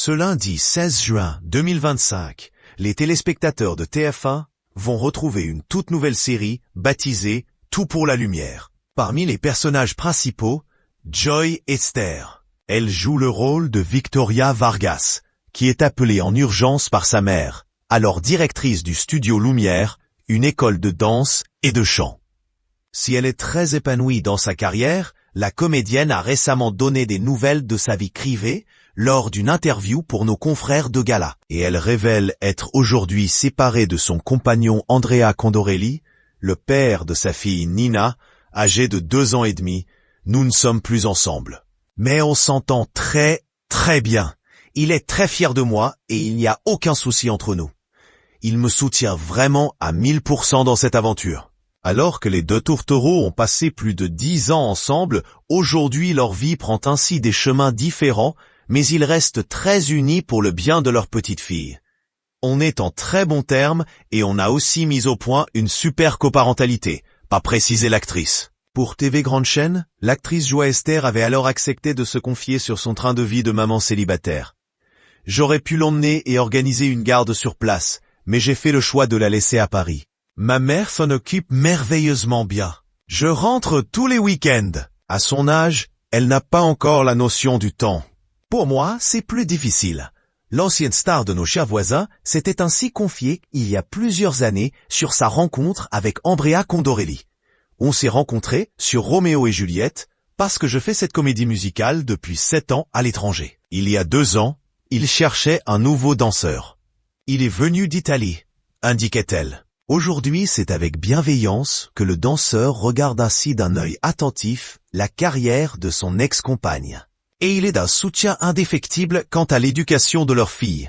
Ce lundi 16 juin 2025, les téléspectateurs de TF1 vont retrouver une toute nouvelle série baptisée Tout pour la lumière. Parmi les personnages principaux, Joy Esther. Elle joue le rôle de Victoria Vargas, qui est appelée en urgence par sa mère, alors directrice du studio Lumière, une école de danse et de chant. Si elle est très épanouie dans sa carrière, la comédienne a récemment donné des nouvelles de sa vie privée lors d'une interview pour nos confrères de gala. Et elle révèle être aujourd'hui séparée de son compagnon Andrea Condorelli, le père de sa fille Nina, âgée de 2 ans et demi. Nous ne sommes plus ensemble. Mais on s'entend très bien. Il est très fier de moi et il n'y a aucun souci entre nous. Il me soutient vraiment à 1000% dans cette aventure. Alors que les deux tourtereaux ont passé plus de 10 ans ensemble, aujourd'hui leur vie prend ainsi des chemins différents, mais ils restent très unis pour le bien de leur petite fille. On est en très bons termes et on a aussi mis au point une super coparentalité, pas précisé l'actrice. Pour TV Grande Chaîne, l'actrice Joy Esther avait alors accepté de se confier sur son train de vie de maman célibataire. J'aurais pu l'emmener et organiser une garde sur place, mais j'ai fait le choix de la laisser à Paris. Ma mère s'en occupe merveilleusement bien. Je rentre tous les week-ends. À son âge, elle n'a pas encore la notion du temps. Pour moi, c'est plus difficile. L'ancienne star de nos chers voisins s'était ainsi confiée il y a plusieurs années sur sa rencontre avec Andrea Condorelli. On s'est rencontrés sur Roméo et Juliette parce que je fais cette comédie musicale depuis 7 ans à l'étranger. Il y a 2 ans, il cherchait un nouveau danseur. Il est venu d'Italie, indiquait-elle. Aujourd'hui, c'est avec bienveillance que le danseur regarde ainsi d'un œil attentif la carrière de son ex-compagne. Et il est d'un soutien indéfectible quant à l'éducation de leur fille.